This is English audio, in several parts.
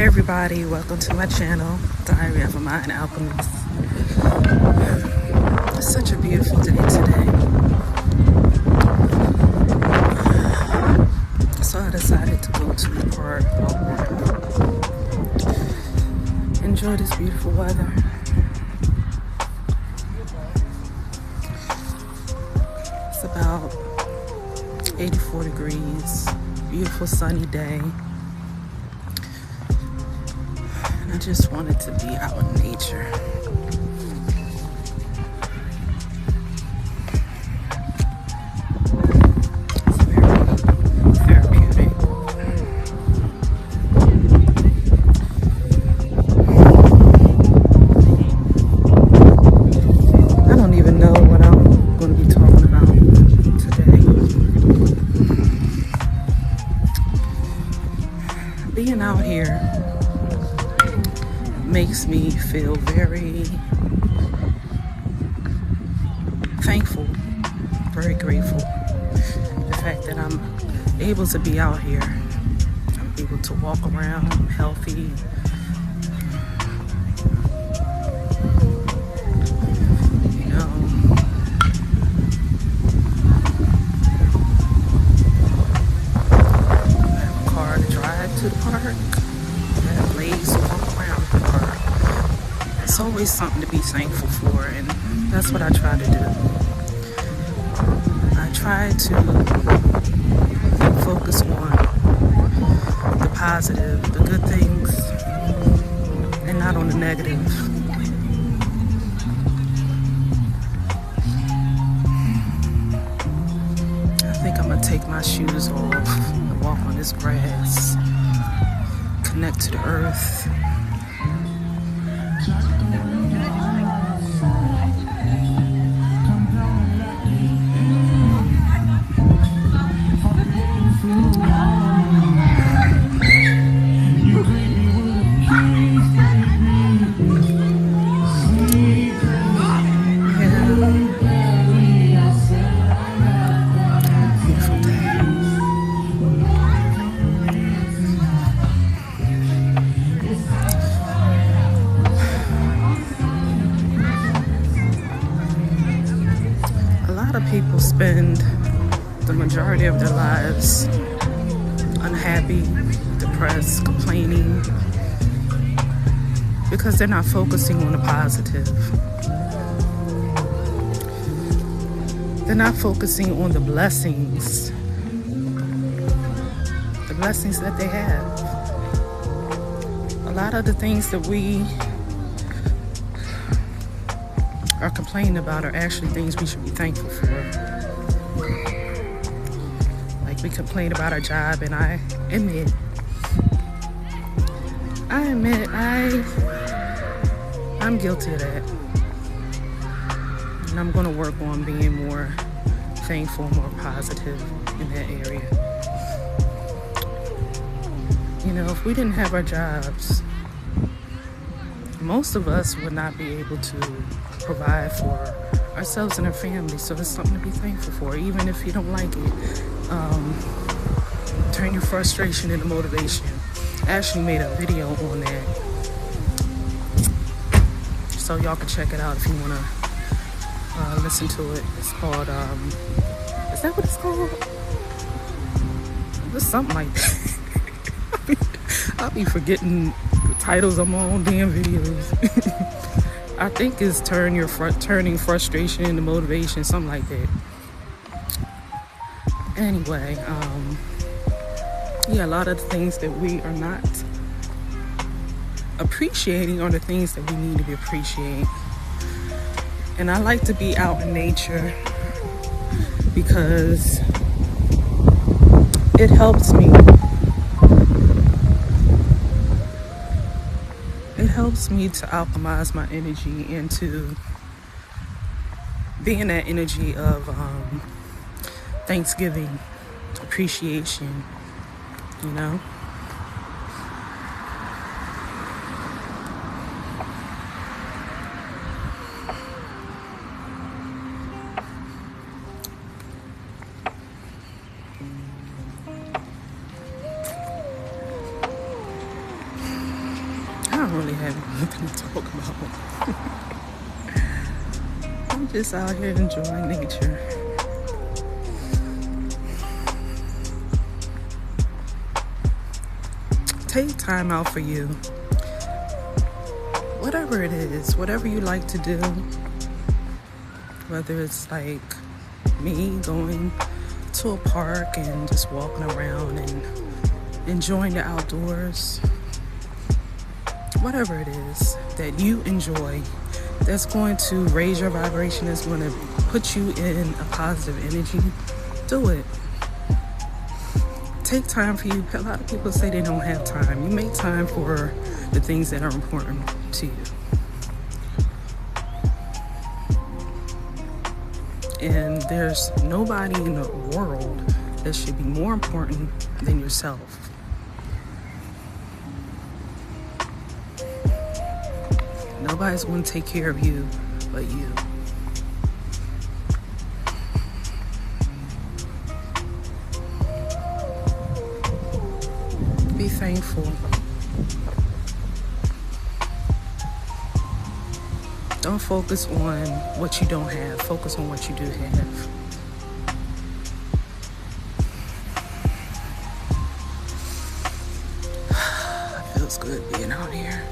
everybody, welcome to my channel, Diary of a Mind Alchemist. It's such a beautiful day today. So I decided to go to the park, enjoy this beautiful weather. It's about 84 degrees, beautiful sunny day. I just wanted to be out in nature. It's very therapeutic. I don't even know what I'm going to be talking about today. Being out here makes me feel very thankful, very grateful. The fact that I'm able to be out here, I'm able to walk around healthy. You know, I have a car to drive to the park. I have ways to walk around the park. It's always something to be thankful for, and that's what I try to do. I try to focus on the positive, the good things, and not on the negative. I think I'm gonna take my shoes off and walk on this grass, connect to the earth. People spend the majority of their lives unhappy, depressed, complaining, because they're not focusing on the positive. They're not focusing on the blessings that they have. A lot of the things that we are complaining about are actually things we should be thankful for. Like, we complain about our job, and I admit I'm guilty of that. And I'm gonna work on being more thankful, more positive in that area. You know, if we didn't have our jobs, most of us would not be able to provide for ourselves and our families. So it's something to be thankful for, even if you don't like it. Turn your frustration into motivation. I actually made a video on that, so y'all can check it out if you want to listen to it. It's called, is that what it's called? It's something like that. I'll be forgetting the titles of my own damn videos. I think it's turning frustration into motivation, something like that. Anyway, yeah, a lot of the things that we are not appreciating are the things that we need to be appreciating. And I like to be out in nature because it helps me. It helps me to alchemize my energy into being that energy of thanksgiving, appreciation, you know? really have nothing to talk about. I'm just out here enjoying nature. Take time out for you. Whatever it is, whatever you like to do, whether it's like me going to a park and just walking around and enjoying the outdoors, whatever it is that you enjoy that's going to raise your vibration, that's going to put you in a positive energy, do it. Take time for you. A lot of people say they don't have time. You make time for the things that are important to you. And there's nobody in the world that should be more important than yourself. Nobody's going to take care of you but you. Be thankful. Don't focus on what you don't have. Focus on what you do have. It feels good being out here.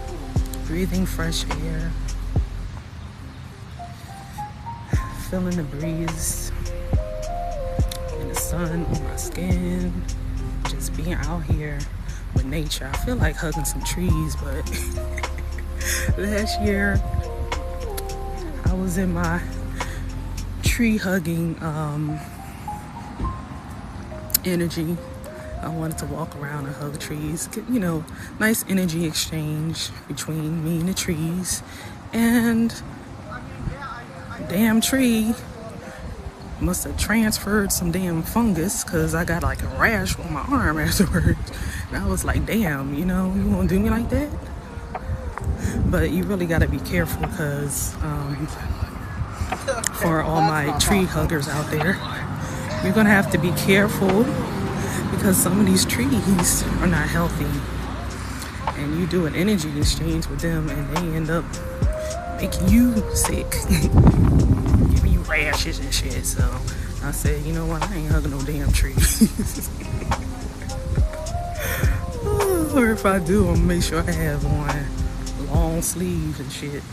Breathing fresh air. Feeling the breeze and the sun on my skin. Just being out here with nature. I feel like hugging some trees, but last year I was in my tree hugging energy. I wanted to walk around and hug trees, get, nice energy exchange between me and the trees. And damn tree must have transferred some damn fungus, because I got like a rash on my arm afterwards. And I was like, damn, you gonna do me like that? But you really gotta be careful, because for all my tree huggers out there, you're gonna have to be careful, because some of these trees are not healthy. And you do an energy exchange with them and they end up making you sick. Giving you rashes and shit. So I said, you know what, I ain't hugging no damn trees. Or if I do, I'm gonna make sure I have on long sleeves and shit.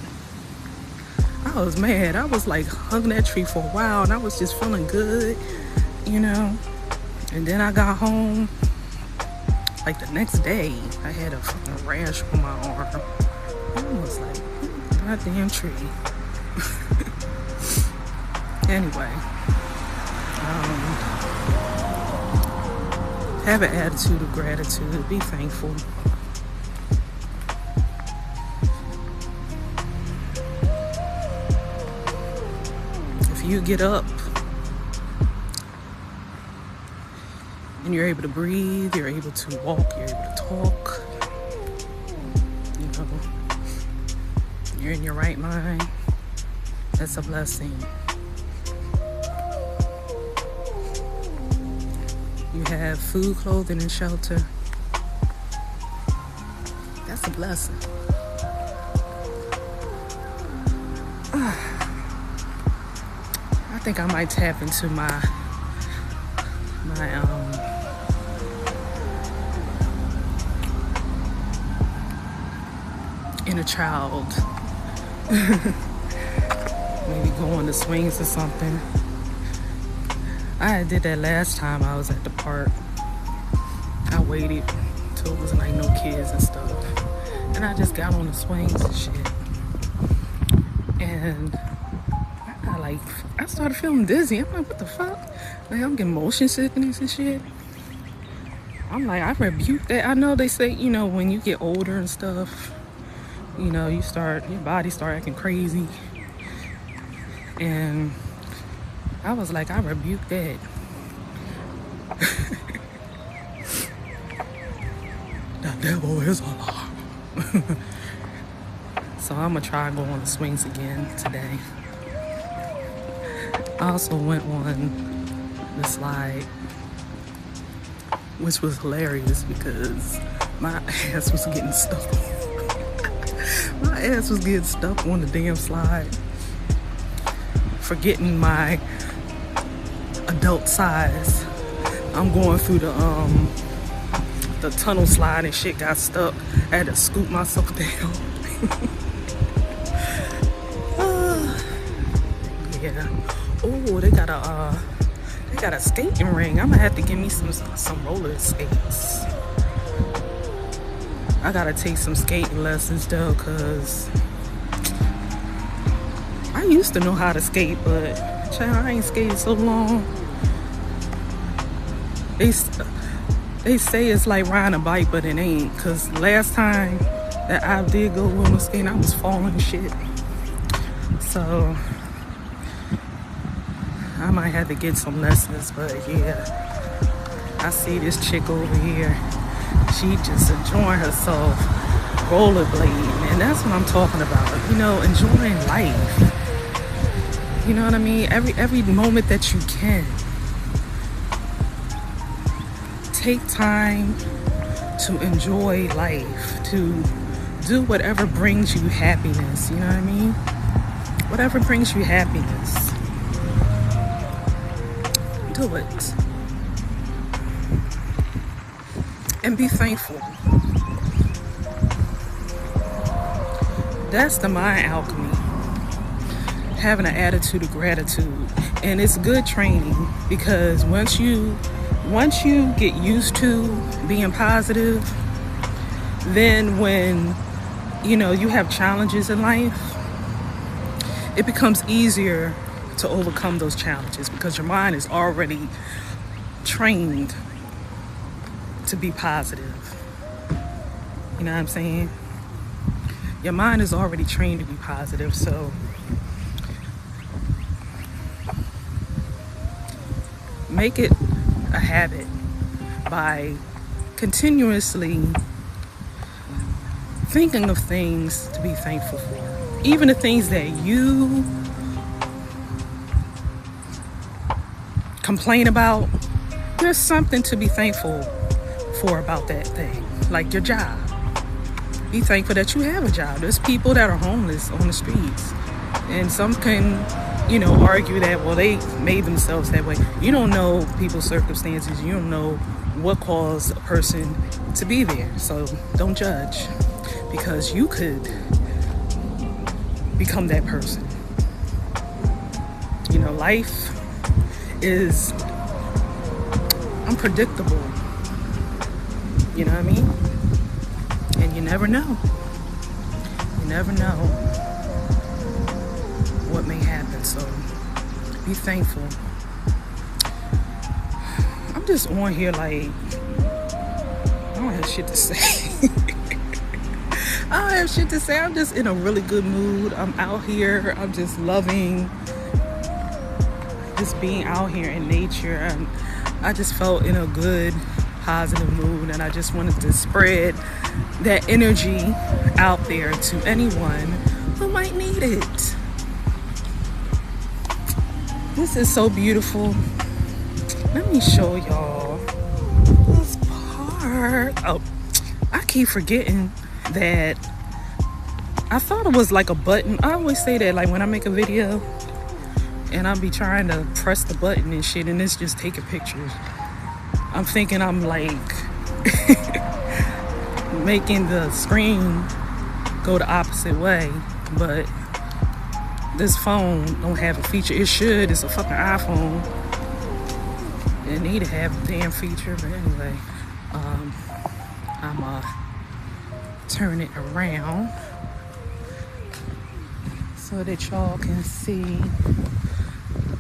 I was mad. I was like hugging that tree for a while and I was just feeling good, And then I got home, like the next day, I had a fucking rash on my arm. I was like, goddamn tree. Anyway, have an attitude of gratitude. Be thankful. If you get up and you're able to breathe, you're able to walk, you're able to talk, you're in your right mind, that's a blessing. You have food, clothing, and shelter. That's a blessing. I think I might tap into my inner child. Maybe go on the swings or something. I did that last time I was at the park. I waited till it was like no kids and stuff. And I just got on the swings and shit. And I started feeling dizzy. I'm like, what the fuck? Like, I'm getting motion sickness and shit. I'm like, I rebuke that. I know they say, when you get older and stuff, your body start acting crazy. And I was like, I rebuke that. The devil is a lie. So I'm gonna try and go on the swings again today. I also went on the slide, which was hilarious because my ass was getting stuck on. My ass was getting stuck on the damn slide, forgetting my adult size. I'm going through the tunnel slide and shit got stuck. I had to scoop myself down. Yeah. Oh, they got a skating ring. I'm gonna have to give me some roller skates. I gotta take some skating lessons though, cause I used to know how to skate, but child, I ain't skated so long. They say it's like riding a bike, but it ain't. Cause last time that I did go roller skating, I was falling and shit. So I might have to get some lessons, but yeah. I see this chick over here. She just enjoying herself rollerblading, and that's what I'm talking about. You know, enjoying life. You know what I mean? Every moment that you can. Take time to enjoy life, to do whatever brings you happiness. You know what I mean? Whatever brings you happiness. Do it. And be thankful. That's the mind alchemy. Having an attitude of gratitude. And it's good training, because once you get used to being positive, then when you have challenges in life, it becomes easier to overcome those challenges, because your mind is already trained to be positive. You know what I'm saying? Your mind is already trained to be positive, so make it a habit by continuously thinking of things to be thankful for. Even the things that you complain about, there's something to be thankful for about that thing. Like your job. Be thankful that you have a job. There's people that are homeless on the streets, and some can argue that, well, they made themselves that way. You don't know people's circumstances. You don't know what caused a person to be there. So don't judge, because you could become that person. Life is unpredictable. You know what I mean? And you never know. You never know what may happen. So be thankful. I'm just on here like, I don't have shit to say. I don't have shit to say. I'm just in a really good mood. I'm out here. I'm just loving just being out here in nature. And I just felt in a good, positive mood, and I just wanted to spread that energy out there to anyone who might need it. This is so beautiful. Let me show y'all this part. Oh, I keep forgetting that I thought it was like a button. I always say that, like, when I make a video and I'll be trying to press the button and shit, and it's just taking pictures. I'm thinking I'm like making the screen go the opposite way, but this phone don't have a feature. It should. It's a fucking iPhone. It need to have a damn feature, but anyway, I'm turn it around so that y'all can see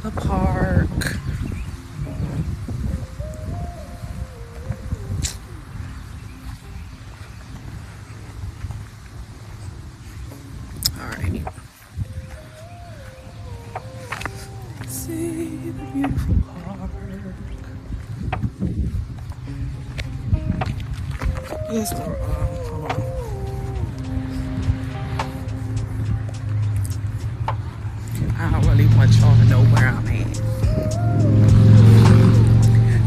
the park. Alright. See the beautiful park. Yes, hold on. I don't really want y'all to know where I'm at.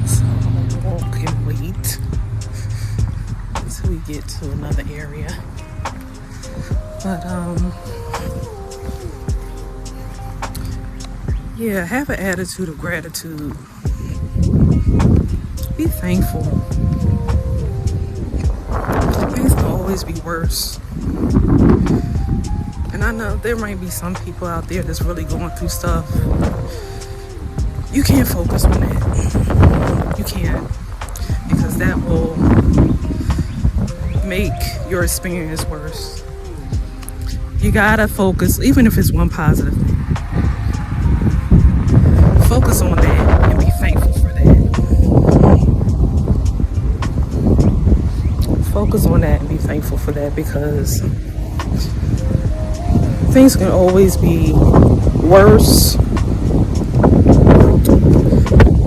So I'm gonna walk and wait until we get to another area. But yeah, have an attitude of gratitude. Be thankful. Things can always be worse. And I know there might be some people out there that's really going through stuff. You can't focus on it. You can't. Because that will make your experience worse. You gotta focus, even if it's one positive thing. Focus on that and be thankful for that. Focus on that and be thankful for that, because things can always be worse,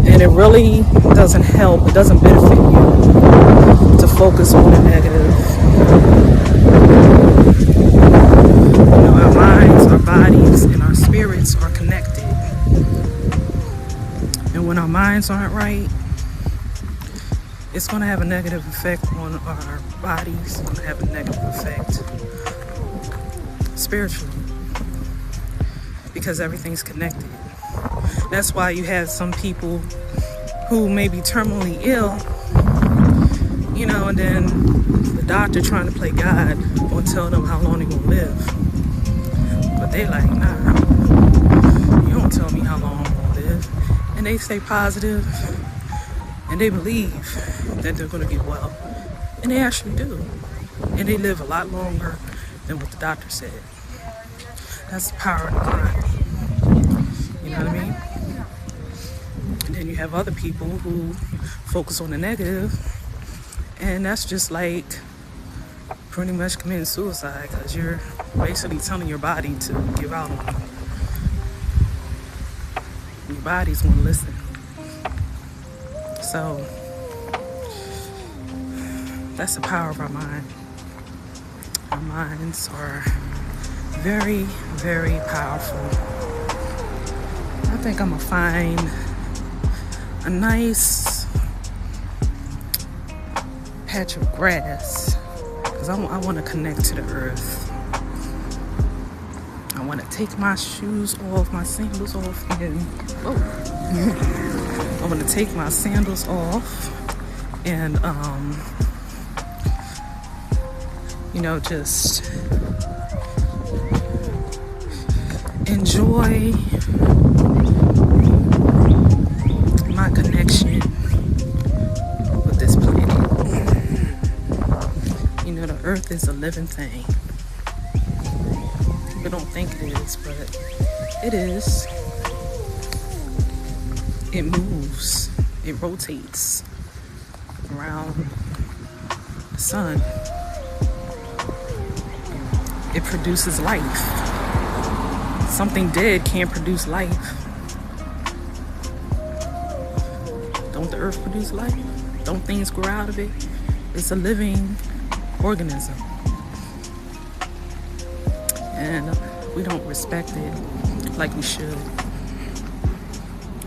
and it really doesn't help, it doesn't benefit you to focus on the negative. You know, our minds, our bodies, and our spirits are connected. And when our minds aren't right, it's going to have a negative effect on our bodies. It's going to have a negative effect spiritually, because everything's connected. That's why you have some people who may be terminally ill, you know, and then the doctor trying to play God will tell them how long they're going to live. But they like, nah, you don't tell me how long I'm going to live. And they stay positive, and they believe that they're going to get well. And they actually do. And they live a lot longer than what the doctor said. That's the power of the mind. You know what I mean? And then you have other people who focus on the negative, and that's just like pretty much committing suicide, because you're basically telling your body to give out on you. Your body's gonna listen. So that's the power of our mind. Our minds are very, very powerful. I think I'm gonna find a nice patch of grass, because I want to connect to the earth. I want to take my shoes off, my sandals off, and I want to take my sandals off and you know, just enjoy my connection with this planet. You know, the earth is a living thing. People don't think it is, but it is. It moves, it rotates around the sun. It produces life. Something dead can't produce life. Don't the earth produce life? Don't things grow out of it? It's a living organism. And we don't respect it like we should.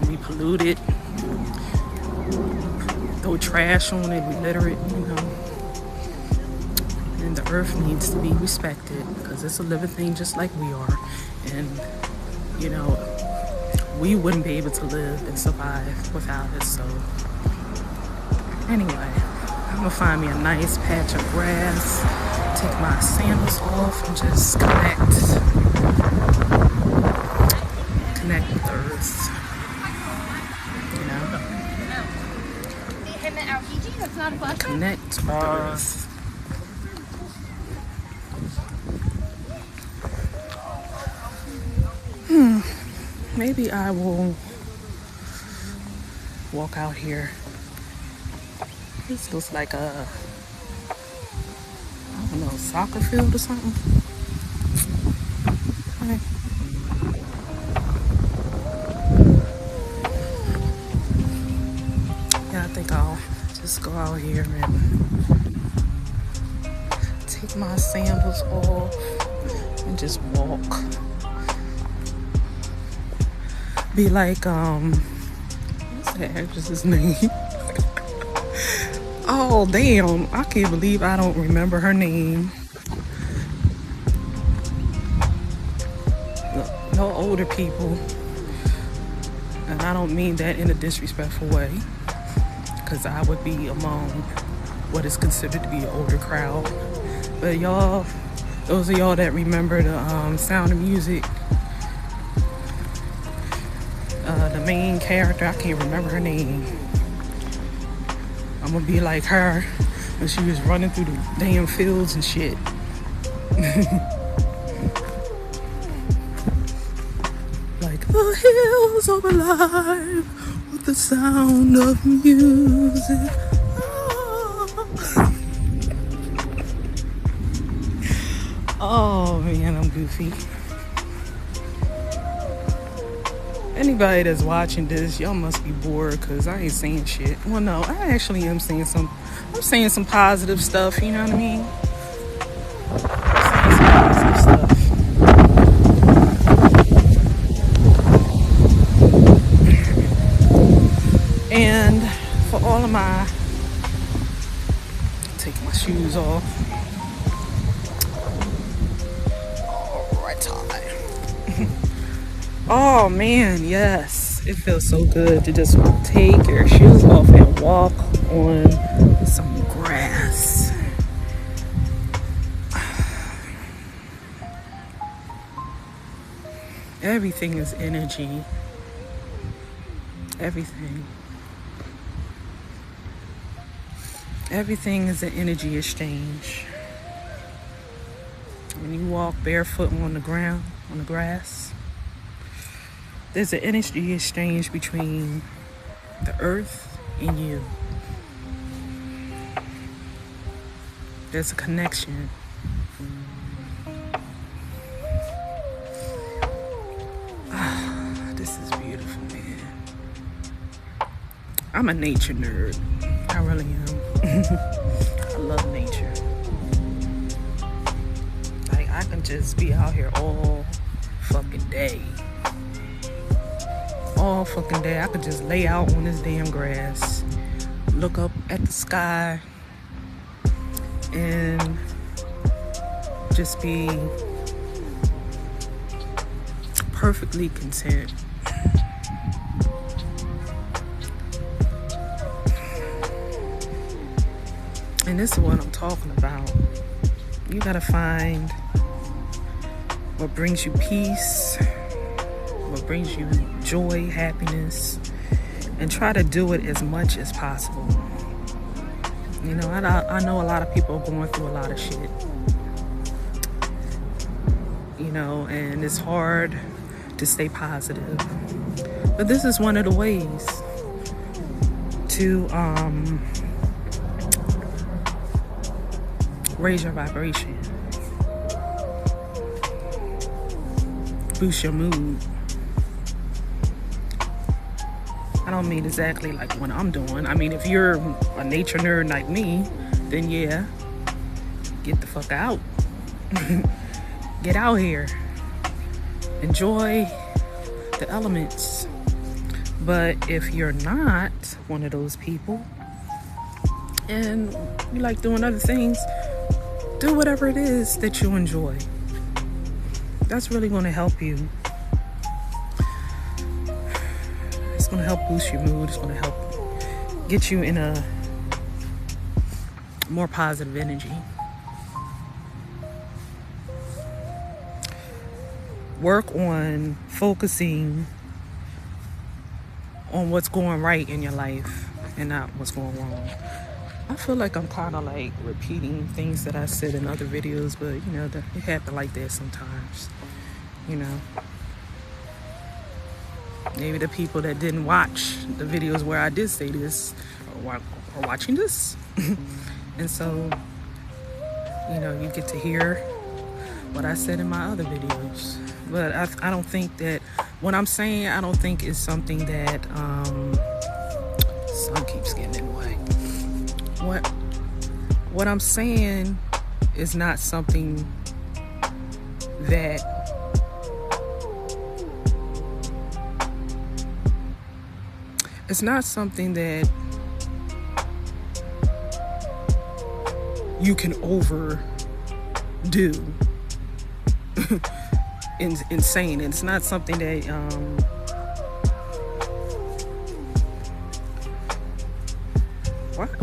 We pollute it, throw trash on it, we litter it, you know. And the earth needs to be respected, because it's a living thing just like we are. And, you know, we wouldn't be able to live and survive without it. So anyway, I'm gonna find me a nice patch of grass, take my sandals off, and just connect with the earth. You know, connect with the earth. Maybe I will walk out here. This looks like a, I don't know, soccer field or something. Okay. Yeah, I think I'll just go out here and take my sandals off and just walk. Be like, what's that actress's name? Oh, damn. I can't believe I don't remember her name. y'all older people, and I don't mean that in a disrespectful way, because I would be among what is considered to be an older crowd. But y'all, those of y'all that remember the Sound of Music, the main character, I can't remember her name. I'm gonna be like her when she was running through the damn fields and shit. Like the hills are alive with the sound of music. Oh man, I'm goofy. Anybody that's watching this, y'all must be bored because I ain't saying shit. Well, no, I actually am saying I'm saying some positive stuff, you know what I mean? I'm saying some positive stuff. And for all of my, take my shoes off. Oh man, yes. It feels so good to just take your shoes off and walk on some grass. Everything is energy. Everything. Everything is an energy exchange. When you walk barefoot on the ground, on the grass, there's an energy exchange between the earth and you. There's a connection. This is beautiful, man. I'm a nature nerd. I really am. I love nature. Like, I can just be out here all fucking day. All fucking day. I could just lay out on this damn grass, look up at the sky, and just be perfectly content. And this is what I'm talking about. You gotta find what brings you peace, what brings you joy, happiness, and try to do it as much as possible. You know, I know a lot of people are going through a lot of shit, you know, and it's hard to stay positive. But this is one of the ways to raise your vibration, boost your mood. I don't mean exactly like what I'm doing. I mean, if you're a nature nerd like me, then yeah, get the fuck out. Get out here. Enjoy the elements. But if you're not one of those people and you like doing other things, do whatever it is that you enjoy. That's really going to help you. It's going to help boost your mood. It's going to help get you in a more positive energy. Work on focusing on what's going right in your life and not what's going wrong. I feel like I'm kind of like repeating things that I said in other videos, but you know, it happens like that sometimes, you know. Maybe the people that didn't watch the videos where I did say this are watching this. And so, you know, you get to hear what I said in my other videos. But I don't think that what I'm saying, I don't think is something that sun keeps getting in the way. What I'm saying is not something that it's not something that you can overdo. insane. It's not something that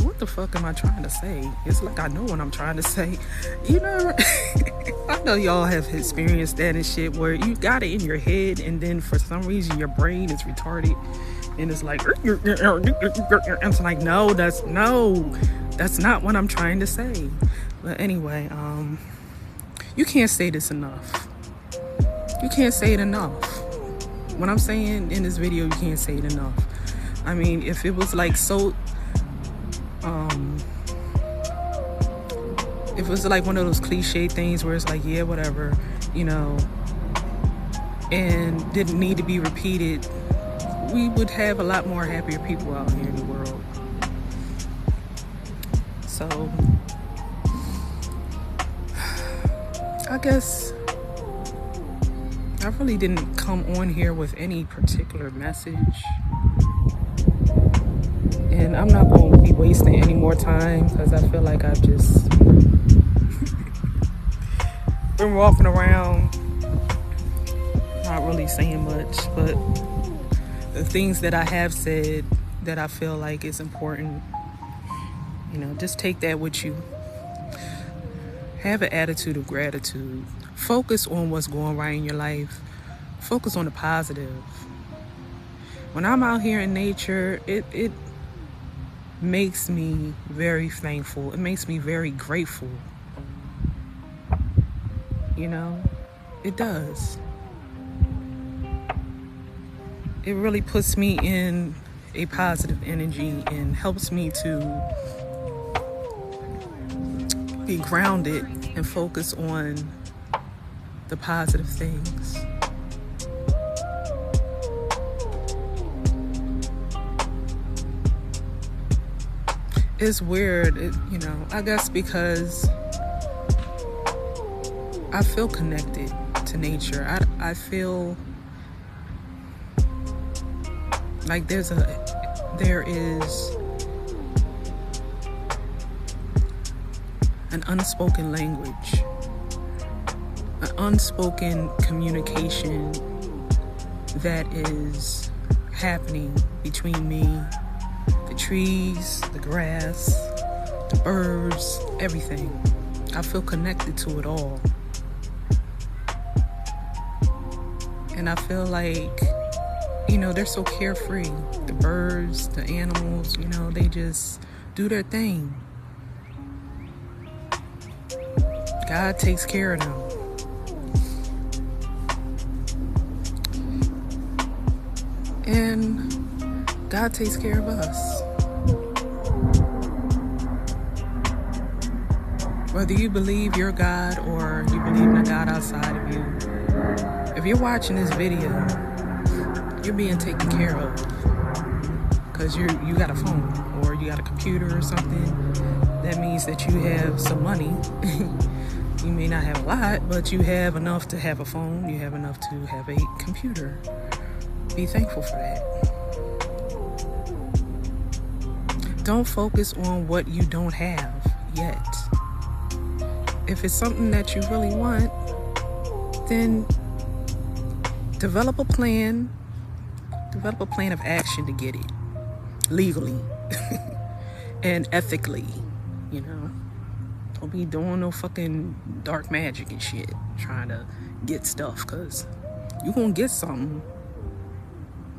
what the fuck am I trying to say? It's like I know what I'm trying to say. You know, I know y'all have experienced that and shit where you got it in your head and then for some reason your brain is retarded and it's like it's like no, that's not what I'm trying to say. But anyway, you can't say this enough. You can't say it enough. What I'm saying in this video, you can't say it enough. I mean, if it was like so if it was like one of those cliche things where it's like, yeah, whatever, you know, and didn't need to be repeated, we would have a lot more happier people out here in the world. So I guess I really didn't come on here with any particular message. And I'm not going to be wasting any more time because I feel like I've just been walking around not really saying much. But the things that I have said that I feel like is important, you know, just take that with you. Have an attitude of gratitude. Focus on what's going right in your life. Focus on the positive. When I'm out here in nature, it makes me very thankful. It makes me very grateful. You know, it does. It really puts me in a positive energy and helps me to be grounded and focus on the positive things. It's weird, you know, I guess because I feel connected to nature. I feel like there is an unspoken language, an unspoken communication that is happening between me, the trees, the grass, the birds, everything. I feel connected to it all. And I feel like, you know, they're so carefree. The birds, the animals, you know, they just do their thing. God takes care of them. And God takes care of us. Whether you believe you're God or you believe in a God outside of you, if you're watching this video, you're being taken care of because you got a phone or you got a computer or something. That means that you have some money. You may not have a lot, but you have enough to have a phone. You have enough to have a computer. Be thankful for that. Don't focus on what you don't have yet. If it's something that you really want, then develop a plan of action to get it legally and ethically, you know. Don't be doing no fucking dark magic and shit trying to get stuff, because you gonna get something.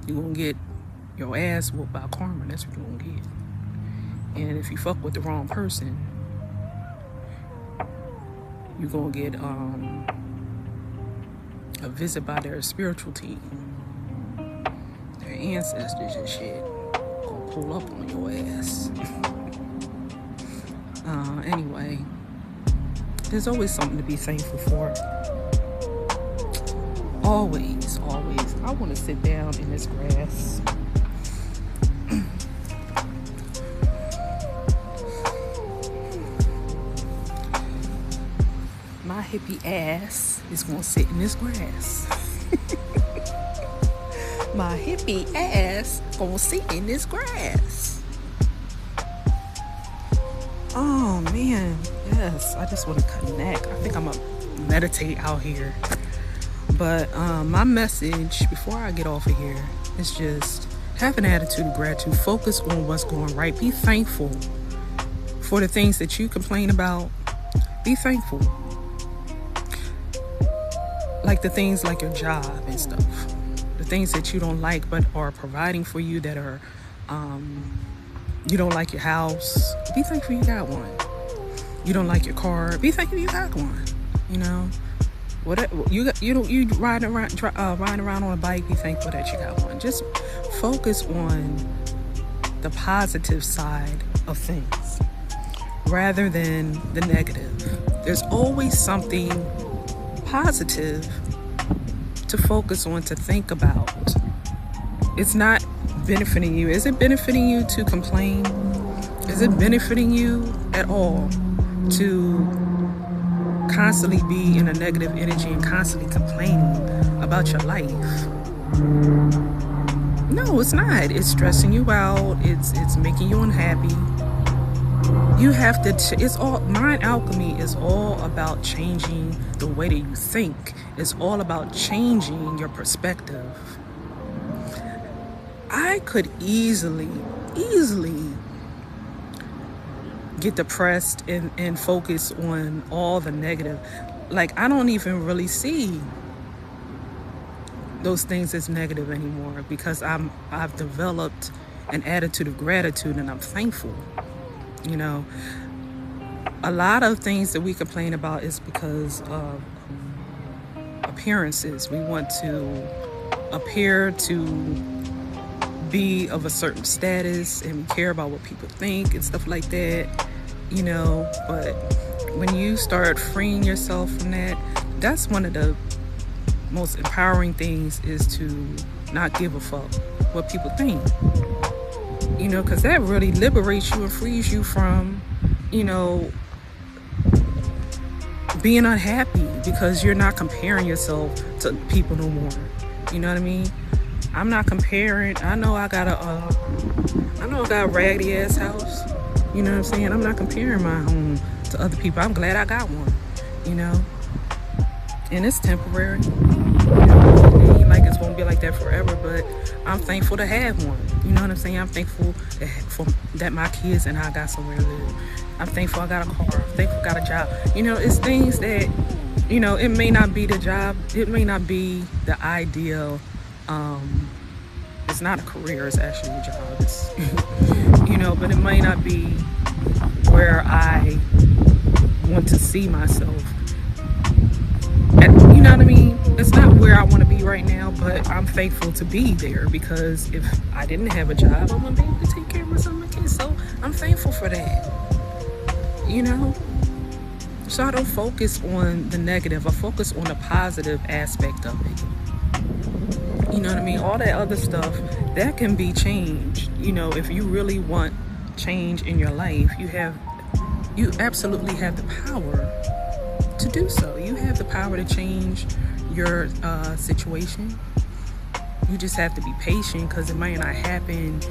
You gonna get your ass whooped by karma. That's what you gonna get. And if you fuck with the wrong person, you gonna get a visit by their spiritual team, their ancestors and shit. Gonna pull up on your ass. Anyway, there's always something to be thankful for. Always. I want to sit down in this grass. My hippie ass is gonna sit in this grass. My hippie ass gonna sit in this grass. Oh man, yes, I just want to connect. I think I'm gonna meditate out here. But my message before I get off of here is just have an attitude of gratitude. Focus on what's going right. Be thankful for the things that you complain about. Be thankful. Like the things like your job and stuff. The things that you don't like but are providing for you, that are, you don't like your house. Be thankful you got one. You don't like your car. Be thankful you got one. You know, whatever you riding around on a bike. Be thankful that you got one. Just focus on the positive side of things rather than the negative. There's always something positive to focus on, to think about. It's not benefiting you. Is it benefiting you to complain? Is it benefiting you at all to constantly be in a negative energy and constantly complaining about your life? No, it's not. It's stressing you out. It's making you unhappy. You have to, it's all, mind alchemy is all about changing the way that you think. It's all about changing your perspective. I could easily get depressed and focus on all the negative. Like, I don't even really see those things as negative anymore because I've developed an attitude of gratitude and I'm thankful. You know, a lot of things that we complain about is because of appearances. We want to appear to be of a certain status and we care about what people think and stuff like that, you know. But when you start freeing yourself from that, that's one of the most empowering things, is to not give a fuck what people think. You know, because that really liberates you and frees you from, you know, being unhappy because you're not comparing yourself to people no more. You know what I mean? I'm not comparing. I know I got a raggedy ass house. You know what I'm saying? I'm not comparing my home to other people. I'm glad I got one, you know? And it's temporary. You know, it ain't like it's gonna be like that forever, but I'm thankful to have one. You know what I'm saying? I'm thankful that my kids and I got somewhere to live. I'm thankful I got a car. I'm thankful I got a job. You know, it's things that, you know, it may not be the job. It may not be the ideal. It's not a career. It's actually a job. It's, you know, but it may not be where I want to see myself. You know what I mean? It's not where I want to be right now, but I'm thankful to be there, because if I didn't have a job, I wouldn't be able to take care of myself and my kids. So I'm thankful for that. You know? So I don't focus on the negative. I focus on the positive aspect of it. You know what I mean? All that other stuff, that can be changed. You know, if you really want change in your life, you absolutely have the power to do so. You have the power to change your situation. You just have to be patient, because it might not happen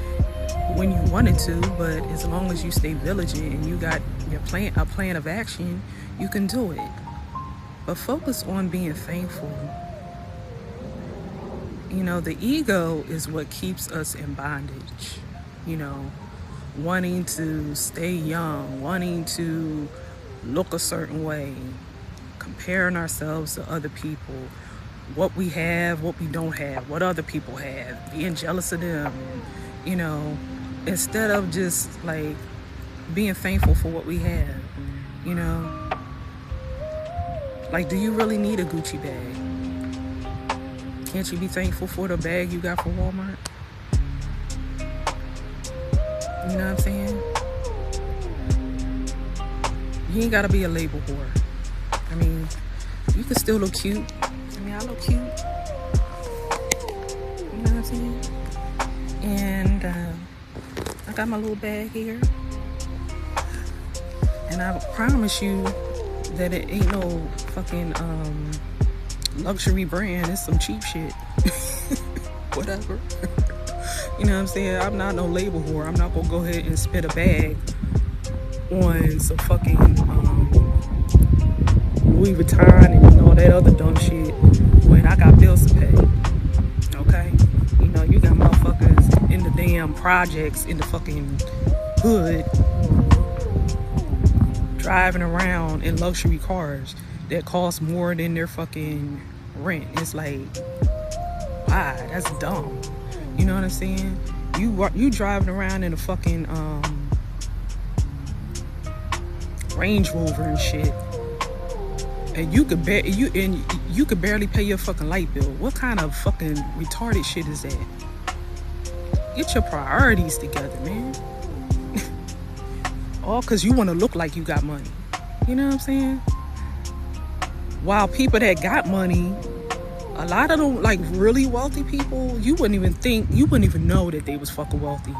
when you want it to, but as long as you stay vigilant and you got a plan of action, you can do it. But focus on being thankful. You know, the ego is what keeps us in bondage. You know, wanting to stay young, wanting to look a certain way, comparing ourselves to other people, what we have, what we don't have, what other people have, being jealous of them, you know, instead of just like being thankful for what we have. You know, like, do you really need a Gucci bag? Can't you be thankful for the bag you got from Walmart? You know what I'm saying? You ain't gotta be a label whore. I mean, you can still look cute. I mean, I look cute. You know what I'm saying? And I got my little bag here. And I promise you that it ain't no fucking luxury brand. It's some cheap shit. Whatever. You know what I'm saying? I'm not no label whore. I'm not gonna go ahead and spit a bag on some fucking Louis Vuitton and all that other dumb shit when and I got bills to pay. Okay? You know, you got motherfuckers in the damn projects in the fucking hood driving around in luxury cars that cost more than their fucking rent. It's like, why? That's dumb. You know what I'm saying? You driving around in a fucking Range Rover and shit, and you could barely pay your fucking light bill. What kind of fucking retarded shit is that? Get your priorities together, man. All because you want to look like you got money. You know what I'm saying? While people that got money, a lot of them, like really wealthy people, you wouldn't even know that they was fucking wealthy.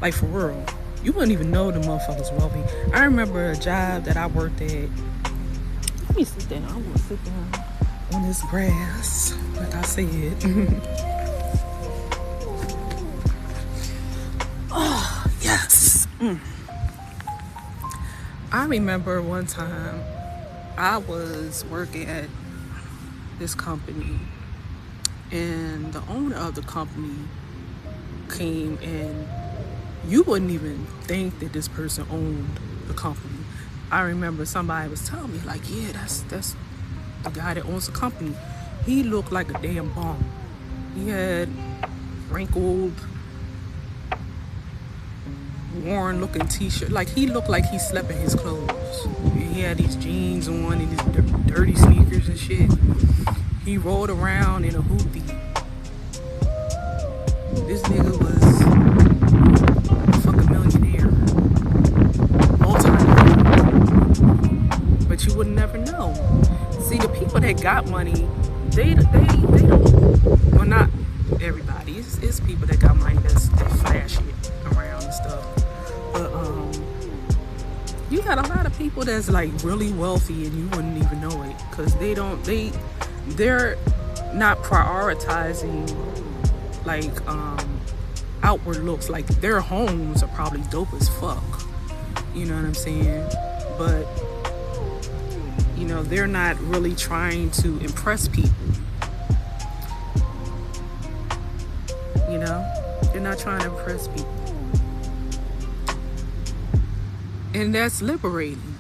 Like, for real. You wouldn't even know the motherfuckers wealthy. I remember a job that I worked at. Let me sit down. I want to sit down on this grass, like I said. Oh, yes. I remember one time I was working at this company, and the owner of the company came, and you wouldn't even think that this person owned the company. I remember somebody was telling me, like, yeah, that's the guy that owns the company. He looked like a damn bum. He had wrinkled, worn looking t-shirt. Like, he looked like he slept in his clothes. He had these jeans on and these dirty sneakers and shit. He rode around in a hoopty. This nigga was a fucking millionaire. Multi-millionaire. But you would never know. See, the people that got money, they don't, well, not everybody. It's people that got money that's flashy around and stuff. But you got a lot of people that's like really wealthy and you wouldn't even know it, because they're not prioritizing like outward looks. Like, their homes are probably dope as fuck, you know what I'm saying? But you know, they're not really trying to impress people. You know, they're not trying to impress people. And that's liberating.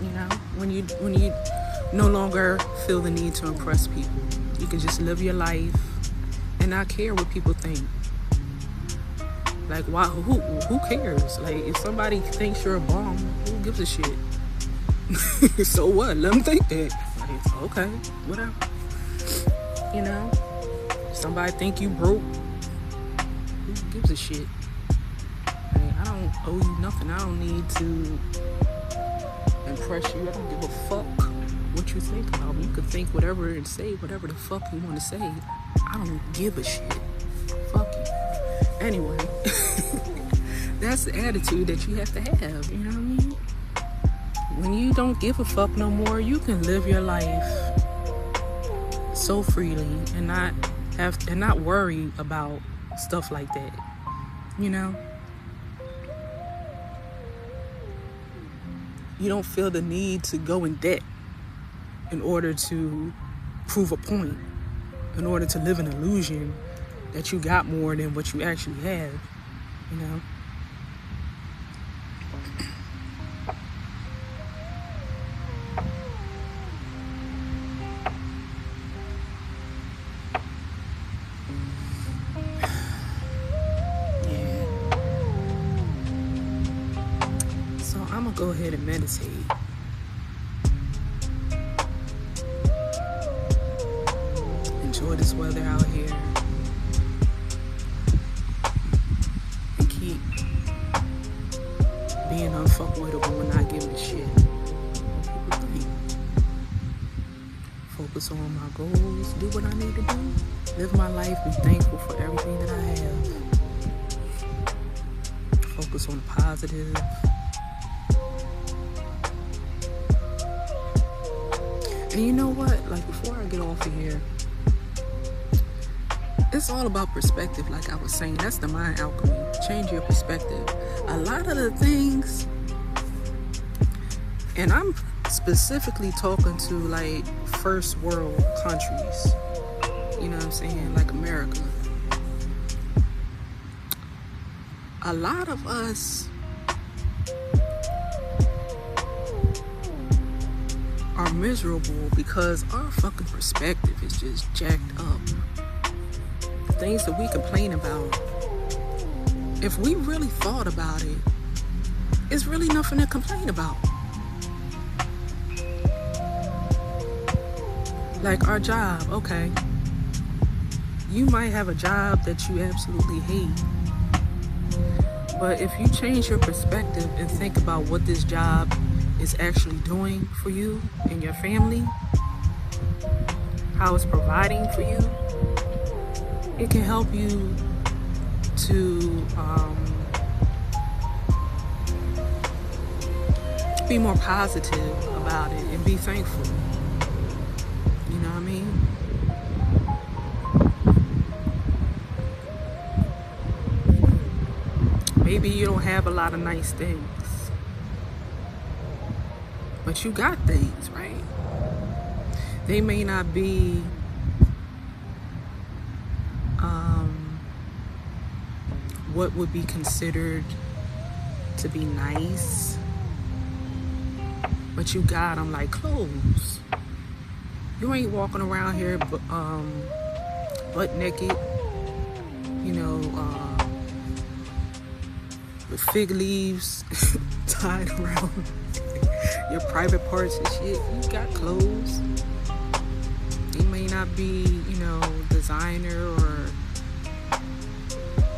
You know, when you no longer feel the need to impress people. You can just live your life and not care what people think. Like, why? Who cares? Like, if somebody thinks you're a bum, who gives a shit? So what? Let them think that. Like, okay, whatever. You know, somebody think you broke, who gives a shit? Like, I don't owe you nothing. I don't need to impress you. I don't give a fuck what you think about me. You can think whatever and say whatever the fuck you want to say. I don't give a shit. Fuck you. Anyway, that's the attitude that you have to have. You know what I mean? When you don't give a fuck no more, you can live your life so freely and not worry about stuff like that. You know? You don't feel the need to go in debt in order to prove a point, in order to live an illusion that you got more than what you actually have, you know? Yeah. So I'm gonna go ahead and meditate. Enjoy this weather out here. And keep being unfuckwittable and not giving a shit what people think. Focus on my goals, do what I need to do, live my life, be thankful for everything that I have. Focus on the positive. And you know what? Like, before I get off of here, it's all about perspective. Like I was saying, that's the mind alchemy. Change your perspective. A lot of the things, and I'm specifically talking to like first world countries, you know what I'm saying, like America, a lot of us are miserable because our fucking perspective is just jacked up. The things that we complain about, if we really thought about it, it's really nothing to complain about. Like our job, okay. You might have a job that you absolutely hate. But if you change your perspective and think about what this job is actually doing for you and your family, how it's providing for you, it can help you to be more positive about it and be thankful. You know what I mean? Maybe you don't have a lot of nice things, but you got things, right? They may not be what would be considered to be nice, but you got them, like clothes. You ain't walking around here butt naked, you know, with fig leaves tied around your private parts and shit. You got clothes. They may not be, you know, designer or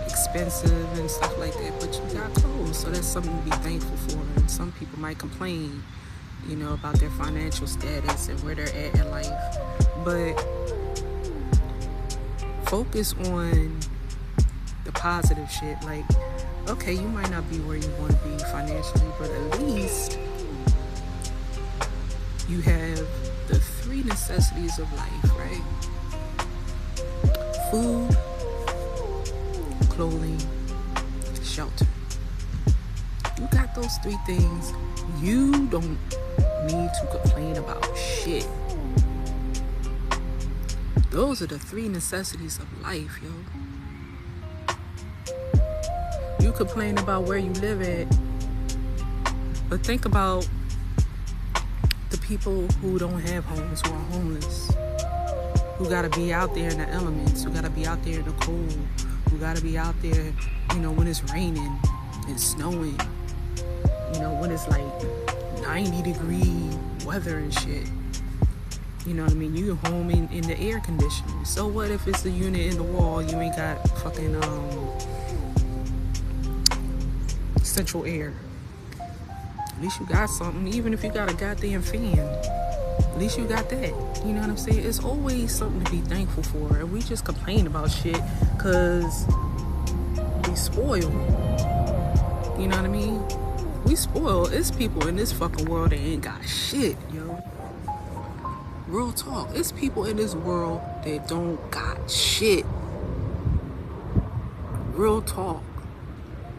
expensive and stuff like that, but you got clothes, so that's something to be thankful for. And some people might complain, you know, about their financial status and where they're at in life, but focus on the positive shit. Like, okay, you might not be where you want to be financially, but at least you have the 3 necessities of life, right? Food, clothing, shelter. You got those 3 things. You don't need to complain about shit. Those are the 3 necessities of life, yo. You complain about where you live at, but think about the people who don't have homes, who are homeless, who gotta be out there in the elements, who gotta be out there in the cold, who gotta be out there, you know, when it's raining and snowing, you know, when it's like 90-degree weather and shit. You know what I mean? You home in the air conditioning. So what if it's a unit in the wall, you ain't got fucking central air? At least you got something. Even if you got a goddamn fan, at least you got that. You know what I'm saying? It's always something to be thankful for. And we just complain about shit because we spoiled. You know what I mean? We spoiled. It's people in this fucking world that ain't got shit, yo. Real talk. It's people in this world that don't got shit. Real talk.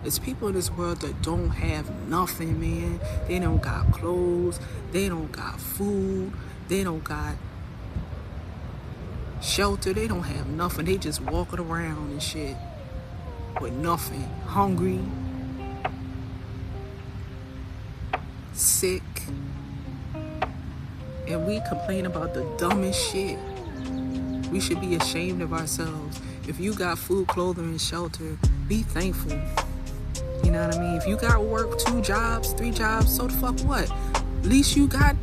It's people in this world that don't have nothing, man. They don't got clothes. They don't got food. They don't got shelter. They don't have nothing. They just walking around and shit with nothing. Hungry. Sick. And we complain about the dumbest shit. We should be ashamed of ourselves. If you got food, clothing, and shelter, be thankful. You know what I mean? If you got work, 2 jobs, 3 jobs, so the fuck what? At least you got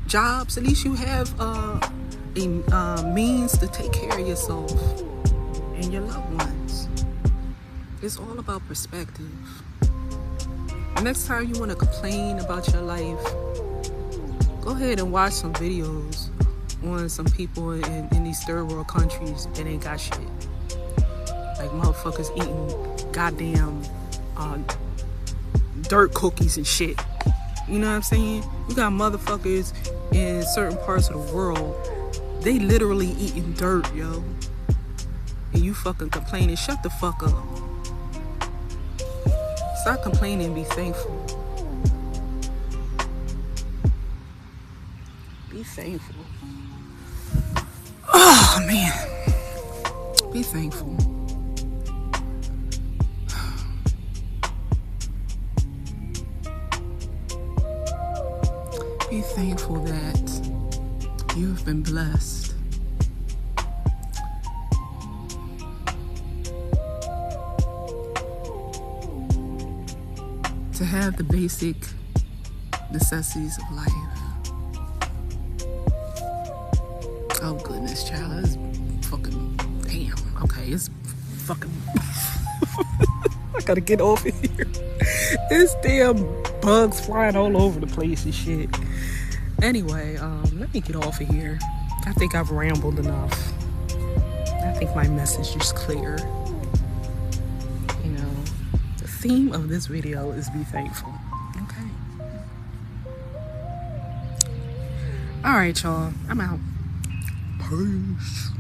jobs. At least you have a means to take care of yourself and your loved ones. It's all about perspective. Next time you want to complain about your life, go ahead and watch some videos on some people in these third world countries that ain't got shit. Like motherfuckers eating goddamn dirt cookies and shit. You know what I'm saying? You got motherfuckers in certain parts of the world, they literally eating dirt, yo. And you fucking complaining. Shut the fuck up. Stop complaining and be thankful. Be thankful. Oh man. Be thankful. Be thankful that you've been blessed. To have the basic necessities of life. Oh goodness, child, it's fucking damn. Okay, it's fucking. I gotta get over here. It's damn bugs flying all over the place and shit. Anyway, let me get off of here. I think I've rambled enough. I think my message is clear. You know, the theme of this video is be thankful. Okay. All right, y'all. I'm out. Peace.